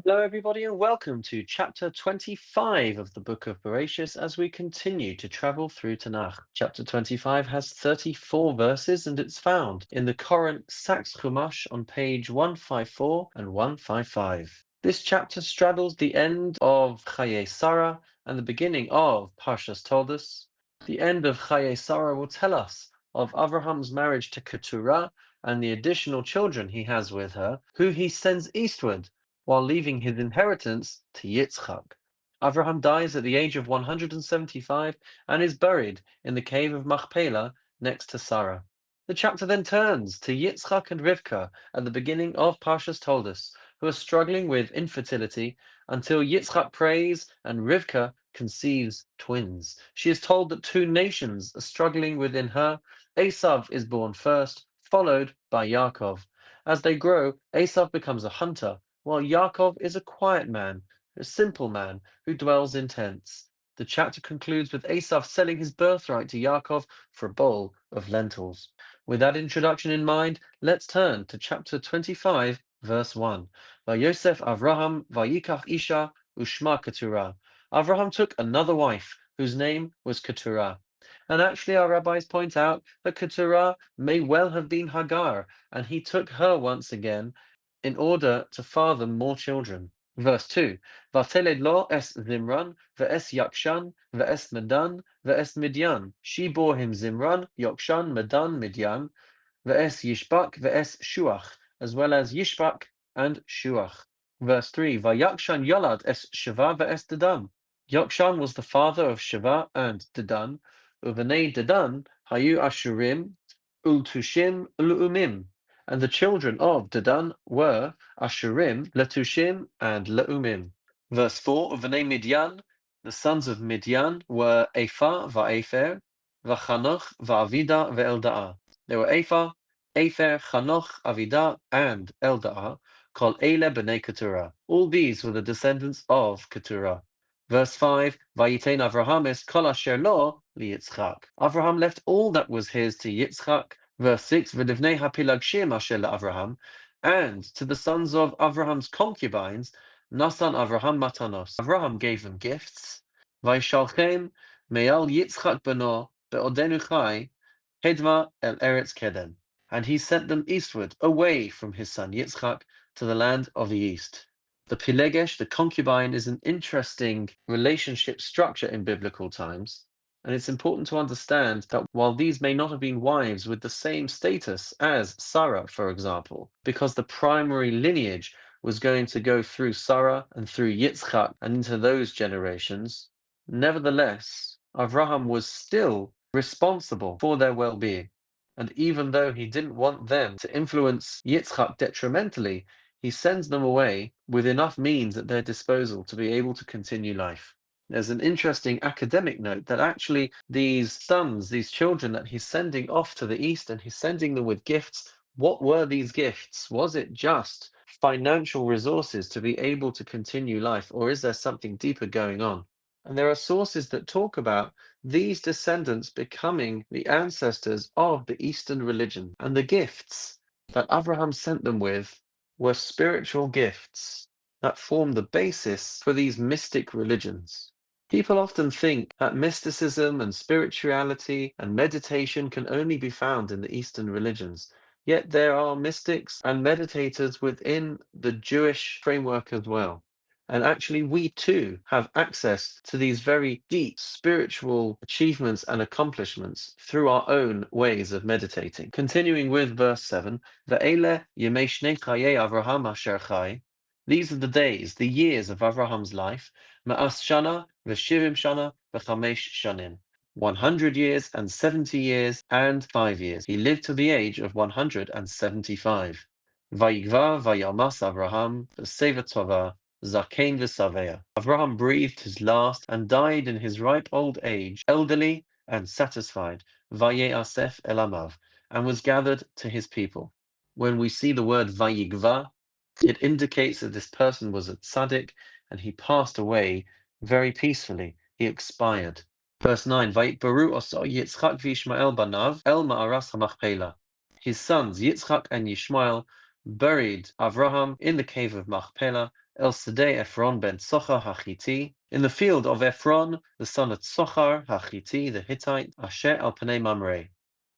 Hello, everybody, and welcome to chapter 25 of the book of Bereishit as we continue to travel through Tanach. Chapter 25 has 34 verses and it's found in the Koran Saks Chumash on page 154 and 155. This chapter straddles the end of Chaye Sarah and the beginning of Parshas Toldos. The end of Chaye Sarah will tell us of Abraham's marriage to Keturah and the additional children he has with her, who he sends eastward while leaving his inheritance to Yitzchak. Avraham dies at the age of 175 and is buried in the cave of Machpelah next to Sarah. The chapter then turns to Yitzchak and Rivka at the beginning of Parshas Toldos, who are struggling with infertility until Yitzchak prays and Rivka conceives twins. She is told that two nations are struggling within her. Esav is born first, followed by Yaakov. As they grow, Esav becomes a hunter, while Yaakov is a quiet man, a simple man who dwells in tents. The chapter concludes with Esav selling his birthright to Yaakov for a bowl of lentils. With that introduction in mind, let's turn to chapter 25, verse 1. Vayosef Avraham vayikach isha ushma Keturah. Avraham took another wife, whose name was Keturah. And actually, our rabbis point out that Keturah may well have been Hagar, and he took her once again in order to father more children. Verse 2. Vateled lo es Zimran, ve'es Yakshan, ve'es Medan, ve'es Midian. She bore him Zimran, Yokshan, Medan, Midian, ve'es Yishbak, ve'es Shuach, as well as Yishbak and Shuach. Verse 3. Vayakshan Yolad es Sheva ve'es Dedan. Yokshan was the father of Sheva and Dedan. Uvenei Dedan hayu Ashurim, Ultushim, Uluumim. And the children of Dedan were Ashurim, Letushim, and Leumim. Verse 4 of the name Midian, the sons of Midian were Ephah, Va'efer, Vachanoch, Va'avida, Ve'eldaah. They were Ephah, Efer, Chanoch, Avidah, and Eldaah, called Ele b'nei Keturah. All these were the descendants of Keturah. Verse 5, Vayitein Avraham es kol asher lo liYitzchak. Avraham left all that was his to Yitzchak. Verse 6, V'livnei hapilagshim asher Avraham, and to the sons of Avraham's concubines, Nasan Avraham matanos. Avraham gave them gifts. Vaishalchem me'al Yitzchak beno be'odenu chai, Hedma el Eretz Kedem. And he sent them eastward, away from his son Yitzchak, to the land of the east. The Pilegesh, the concubine, is an interesting relationship structure in biblical times. And it's important to understand that while these may not have been wives with the same status as Sarah, for example, because the primary lineage was going to go through Sarah and through Yitzchak and into those generations, nevertheless, Avraham was still responsible for their well-being. And even though he didn't want them to influence Yitzchak detrimentally, he sends them away with enough means at their disposal to be able to continue life. There's an interesting academic note that actually these sons, these children that he's sending off to the east and he's sending them with gifts, what were these gifts? Was it just financial resources to be able to continue life, or is there something deeper going on? And there are sources that talk about these descendants becoming the ancestors of the Eastern religion. And the gifts that Abraham sent them with were spiritual gifts that form the basis for these mystic religions. People often think that mysticism and spirituality and meditation can only be found in the Eastern religions. Yet there are mystics and meditators within the Jewish framework as well. And actually, we too have access to these very deep spiritual achievements and accomplishments through our own ways of meditating. Continuing with verse 7, Ve'ele yemei shnei chayei Avraham asher chai. These are the days, the years of Avraham's life, Ma'as shana v'shivim shana v'chamesh shanim. 100 years and 70 years and 5 years. He lived to the age of 175. Vayigva vayamas Avraham v'seva tova Zakein v'Savea. Avraham breathed his last and died in his ripe old age, elderly and satisfied, Vaye'asef elamav, and was gathered to his people. When we see the word Vayigva, it indicates that this person was a tzaddik and he passed away very peacefully. He expired. Verse 9, Vayikbaru oso Yitzchak v'Yishmael banav el ma'aras hamachpelah. His sons Yitzchak and Yishmael buried Avraham in the cave of Machpelah El Sedei Ephron ben Tzochar Hachiti, in the field of Ephron, the son of Tzochar Hachiti, the Hittite, Asher al Panei Mamre,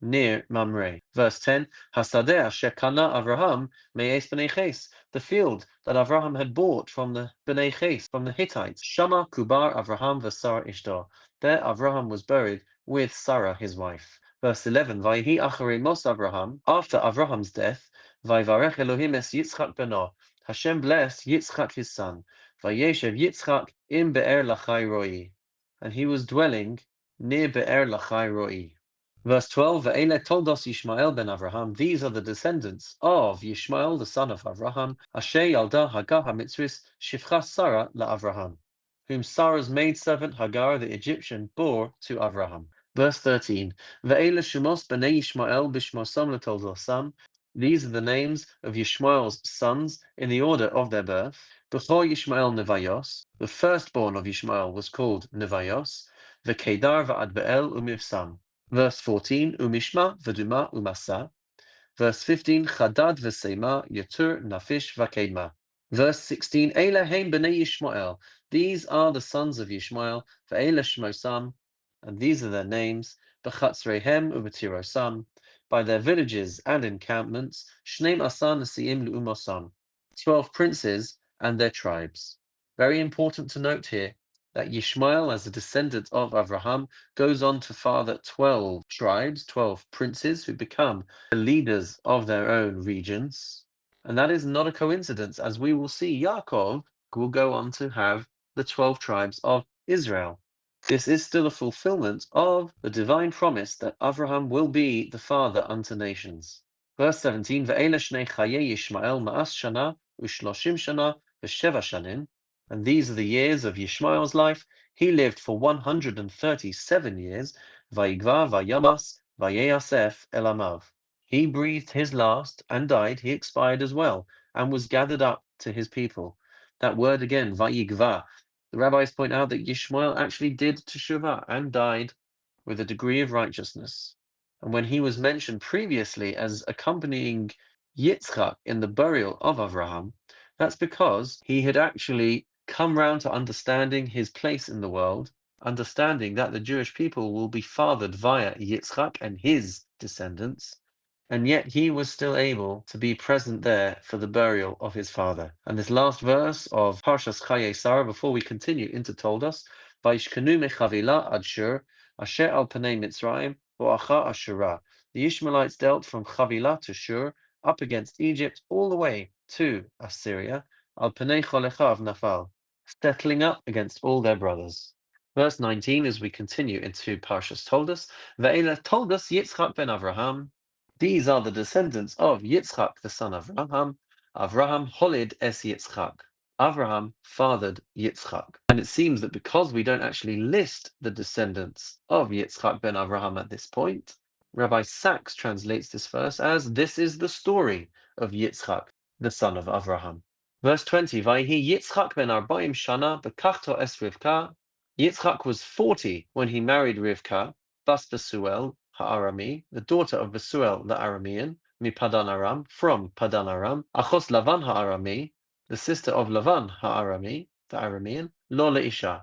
near Mamre. Verse 10, Hasadeh Asher Kana Avraham Me'es Bnei Ches, the field that Avraham had bought from the Bnei Ches, from the Hittites. Shama Kubar Avraham v'Sarah Ishtar. There Avraham was buried with Sarah his wife. Verse 11, Vayhi Acharei Mos Avraham, after Avraham's death, Vayvarech Elohim es Yitzchak beno, Hashem blessed Yitzchak his son. Vayeshev Yitzchak in Be'er Lachai Roi. And he was dwelling near Be'er Lachai Roi. Verse 12, Ve'ele toldos Yishmael ben Avraham. These are the descendants of Yishmael, the son of Avraham, Asher Yalda Hagar HaMitzris Shifcha Sarah LaAvraham, whom Sarah's maidservant Hagar the Egyptian bore to Avraham. Verse 13, Ve'ele Shemos b'nei Yishmael b'shmosam letoldosam. These are the names of Yishmael's sons in the order of their birth. Before Yishmael Nevayos, the firstborn of Yishmael was called Nevayos, Ve'kedar va'adbeel umivsam. Verse 14, Umishma v'duma umasa. Verse 15, Chadad v'seima yatur nafish v'kedma. Verse 16, Eila heim b'nei Yishmael. These are the sons of Yishmael, v'eila shmosam, and these are their names, b'chatzreihem u'b'tirosam, by their villages and encampments, shneim asa nasiim l'umosam, 12 princes and their tribes. Very important to note here that Yishmael, as a descendant of Avraham, goes on to father 12 tribes, 12 princes who become the leaders of their own regions. And that is not a coincidence, as we will see Yaakov will go on to have the 12 tribes of Israel. This is still a fulfillment of the divine promise that Avraham will be the father unto nations. Verse 17, Ve'ele shnei chayei Yishmael ma'as shana u'shloshim shana v'sheva shanim. And these are the years of Yishmael's life. He lived for 137 years. Vayigva vayamas vayeyasef elamav. He breathed his last and died. He expired as well and was gathered up to his people. That word again, vayigva. The rabbis point out that Yishmael actually did teshuvah and died with a degree of righteousness. And when he was mentioned previously as accompanying Yitzchak in the burial of Avraham, that's because he had actually come round to understanding his place in the world, understanding that the Jewish people will be fathered via Yitzchak and his descendants, and yet he was still able to be present there for the burial of his father. And this last verse of Parshas Chayei Sarah, before we continue into Toldos, Vayishkenu mechavila ad Shur, asher al panei Mitzrayim, bo'acha Ashura. The Ishmaelites dealt from Chavila to Shur, up against Egypt, all the way to Assyria, al panei cholechav nafal, settling up against all their brothers. Verse 19, as we continue into Parshas Toldos, Ve'ela Toldos Yitzchak ben Avraham. These are the descendants of Yitzchak, the son of Avraham. Avraham holid es Yitzchak. Avraham fathered Yitzchak. And it seems that because we don't actually list the descendants of Yitzchak ben Avraham at this point, Rabbi Sachs translates this verse as, this is the story of Yitzchak, the son of Avraham. Verse 20, Vayhi Yitzchak ben Arbaim Shana bekachto es Rivka. Yitzchak was 40 when he married Rivka, bas Besuel Ha'arami, the daughter of Besuel the Aramean, mi Padan Aram, from Padan Aram, Achos Lavan Ha'arami, the sister of Lavan Ha'arami, the Aramean, lo leisha.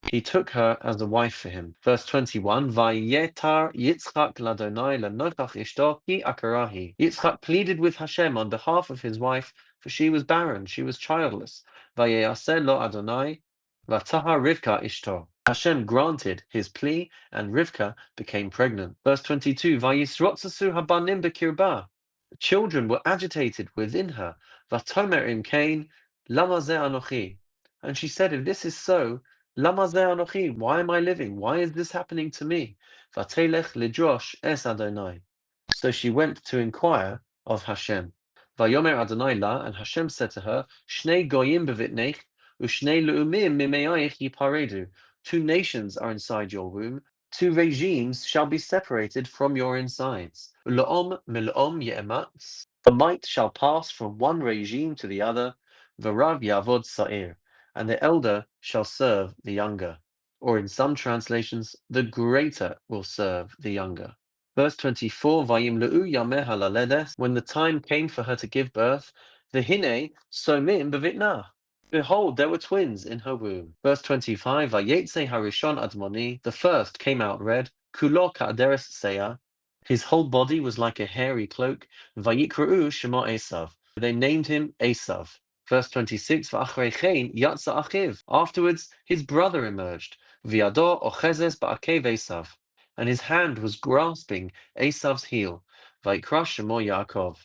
He took her as a wife for him. Verse 21, Vayetar Yitzchak ladonai lenokach ishto ki akarahi. Yitzchak pleaded with Hashem on behalf of his wife, for she was barren, she was childless. Vayeyaseh lo Adonai, vataha Rivka ishto. Hashem granted his plea, and Rivka became pregnant. Verse 22, Vayisrotzasu habanim bekirba. The children were agitated within her. Vatomer im Cain, lama ze anochi. And she said, if this is so, lama ze anochi, why am I living? Why is this happening to me? Vatelech lidrosh es Adonai. So she went to inquire of Hashem. Vayomer Adonai la, and Hashem said to her, Shnei goyim bevitnech, u'shnei le'umim mimeyaich yiparedu. 2 nations are inside your womb, 2 regimes shall be separated from your insides. L'om mil'om ye'ematz. The might shall pass from one regime to the other. V'rav yavod sa'ir. And the elder shall serve the younger. Or in some translations, the greater will serve the younger. Verse 24, Vayim le'u yameh halaledes. When the time came for her to give birth, v'hinei somim bevitnah. Behold, there were twins in her womb. Verse 25, Vayetze harishon admoni, the first came out red, kulo ka'aderes seah, his whole body was like a hairy cloak, Vayikra'u shemo Esav. They named him Esav. Verse 26, Va'achrei chen yatsa achiv. Afterwards, his brother emerged, Viado ochezes ba'akev Esav, and his hand was grasping Esav's heel, Vayikra shemo Yaakov.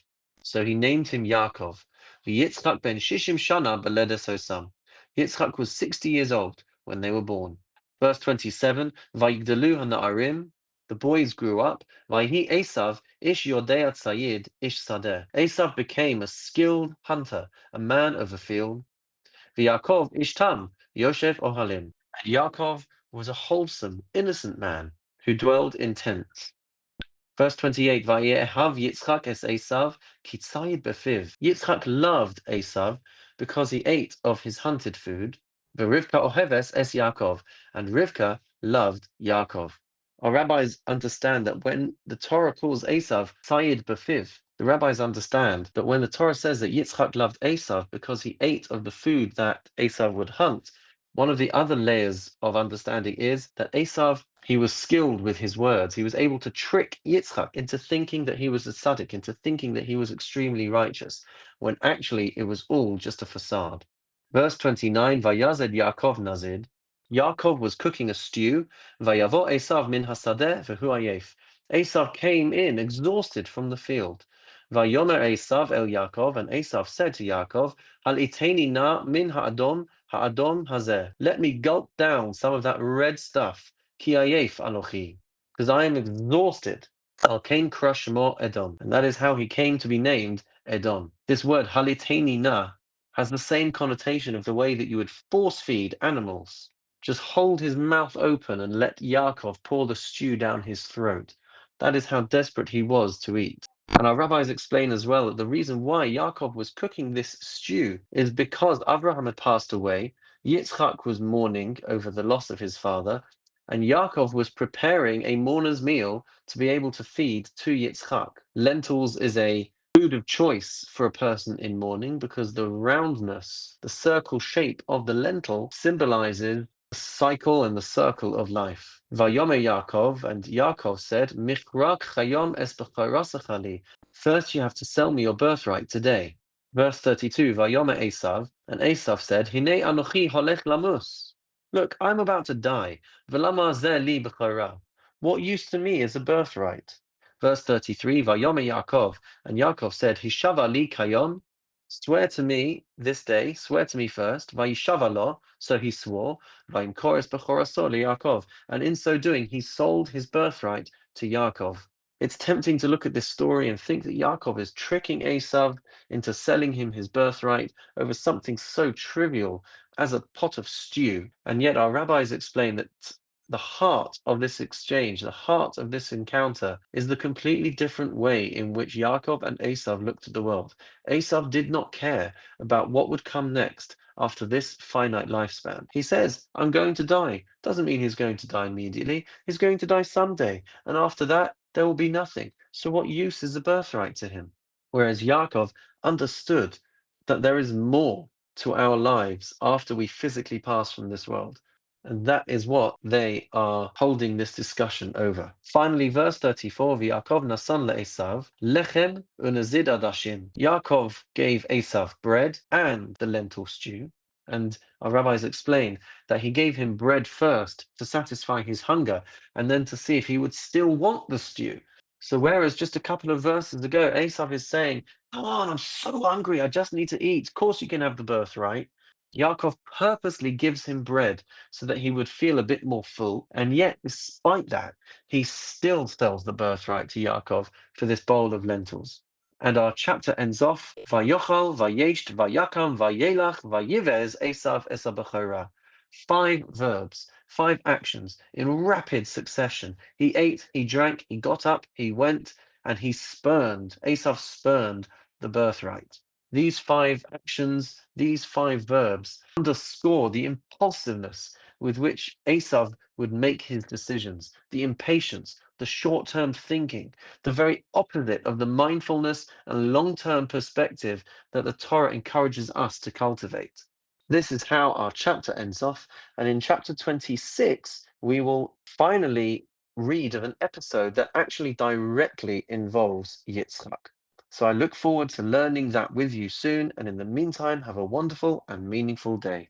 So he named him Yaakov. Yitzchak ben Shishim Shana beledes Hosam. Yitzchak was 60 years old when they were born. Verse 27, Vayigdalu hana'arim, the boys grew up. Vayhi Esav ish yodea tzayid ish sadeh. Esav became a skilled hunter, a man of the field. V'Yaakov ish tam, Yoshev ohalim. And Yaakov was a wholesome, innocent man who dwelled in tents. Verse 28, Vayehav Yitzchak es Esav, kitzayid befiv. Yitzchak loved Esav because he ate of his hunted food. V'Rivka oheves es Yaakov, and Rivka loved Yaakov. Our rabbis understand that when the Torah calls Esav Tzayid befiv, the rabbis understand that when the Torah says that Yitzchak loved Esav because he ate of the food that Esav would hunt, one of the other layers of understanding is that Esav, he was skilled with his words. He was able to trick Yitzchak into thinking that he was a tzaddik, into thinking that he was extremely righteous, when actually it was all just a facade. Verse 29, Vayazed Yaakov Nazid. Yaakov was cooking a stew. Vayavo Esav min hasadeh v'hu ayef. Esav came in exhausted from the field. Vayomer Esav el Yaakov, and Esav said to Yaakov, Hal iteni na min ha'adom hazeh. Let me gulp down some of that red stuff. Ki ayef anochi, because I am exhausted. Al kain krashmo Edom, and that is how he came to be named Edom. This word haliteni na has the same connotation of the way that you would force feed animals. Just hold his mouth open and let Yaakov pour the stew down his throat. That is how desperate he was to eat. And our rabbis explain as well that the reason why Yaakov was cooking this stew is because Abraham had passed away, Yitzchak was mourning over the loss of his father, and Yaakov was preparing a mourner's meal to be able to feed to Yitzchak. Lentils is a food of choice for a person in mourning because the roundness, the circle shape of the lentil symbolizes the cycle and the circle of life. Vayome Yaakov, and Yaakov said, Michrak chayom es b'charasachali. First you have to sell me your birthright today. Verse 32, Vayome Esav, and Esav said, Hine anochi holech lamus. Look, I'm about to die. V'lama zeh li b'chara. What use to me is a birthright? Verse 33, Vayome Yaakov, and Yaakov said, Hishava li kayom, swear to me this day, swear to me first. Vayishava lo, so he swore. Vayimkores b'choraso Yaakov, and in so doing he sold his birthright to Yaakov. It's tempting to look at this story and think that Yaakov is tricking Esav into selling him his birthright over something so trivial as a pot of stew. And yet our rabbis explain that the heart of this exchange, the heart of this encounter, is the completely different way in which Yaakov and Esav looked at the world. Esav did not care about what would come next after this finite lifespan. He says, I'm going to die. Doesn't mean he's going to die immediately. He's going to die someday. And after that, there will be nothing. So what use is the birthright to him? Whereas Yaakov understood that there is more to our lives after we physically pass from this world. And that is what they are holding this discussion over. Finally, verse 34, V'Yaakov nasan le'Esav, lechem unazid adashim. Yaakov gave Esav bread and the lentil stew. And our rabbis explain that he gave him bread first to satisfy his hunger, and then to see if he would still want the stew. So whereas just a couple of verses ago, Esav is saying, come on, I'm so hungry, I just need to eat. Of course you can have the birthright. Yaakov purposely gives him bread so that he would feel a bit more full. And yet, despite that, he still sells the birthright to Yaakov for this bowl of lentils. And our chapter ends off, Vayochal, Vayesht, Vayakam, Vayelach, Vayivez, Esav, Esabachora. 5 verbs, 5 actions in rapid succession. He ate, he drank, he got up, he went, and he spurned. Esav spurned the birthright. These 5 actions, these 5 verbs underscore the impulsiveness with which Esav would make his decisions, the impatience, the short-term thinking, the very opposite of the mindfulness and long-term perspective that the Torah encourages us to cultivate. This is how our chapter ends off. And in chapter 26, we will finally read of an episode that actually directly involves Yitzchak. So I look forward to learning that with you soon. And in the meantime, have a wonderful and meaningful day.